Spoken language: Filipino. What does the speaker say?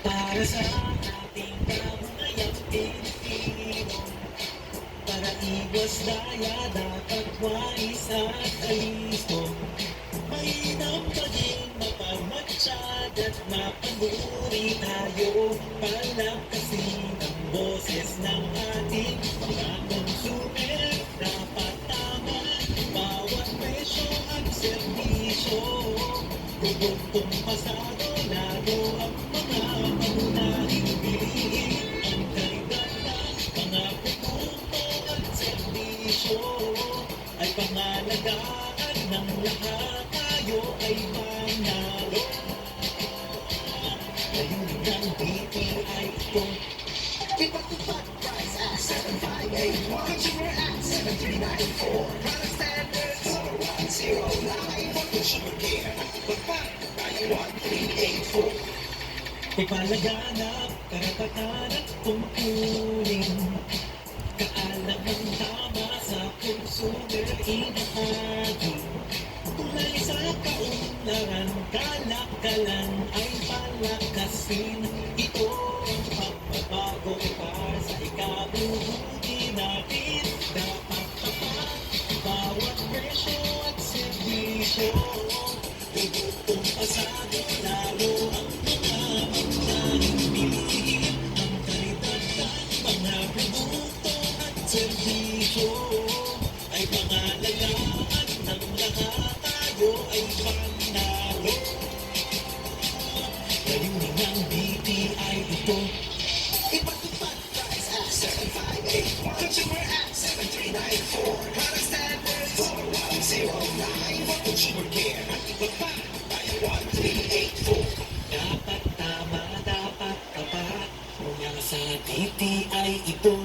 Para sa ating kabuhayang Pilipino, para iwas daya dapat wais at alisto. Mainam maging mapagmatsyag at mapanuri tayo. Palakasin ang boses ng ating mga consumer. Dapat tama bawat presyo at serbisyo. Produktong pasado lalo ang mga pangunahing bilihin. Ang kalidad ng mga produkto at serbisyo ay pangalagaan ng lahat. Tayo ay manalo. Layunin ng BPI ito. Ipatupad price at 7581. Consumer Act 7394. Product standards 4109. For consumer care. Pagpag tayo 1384. Ipalaganap, karapatan at tungkulin. Kaalam ang tama sa consumer inahagi. Tulay sa kaunlaran, kalakalan ay palakasin. Ito ang pagbabago para sa ikabubuti natin. Dapat tapat bawat presyo at serbisyo. Produktong pasado lalo ang mga pangunahing bilihin. Ang kalidad ng mga produkto at serbisyo ay pangalagaan ng lahat. Tayo ay panalo. Layunin ng BPI ito. Ipatupad price at 7581. Consumer Act 7394. Product standards 4109. For consumer care at iba pa tayo 1384. Dapat tama, dapat tapat. Mula sa BPI ito.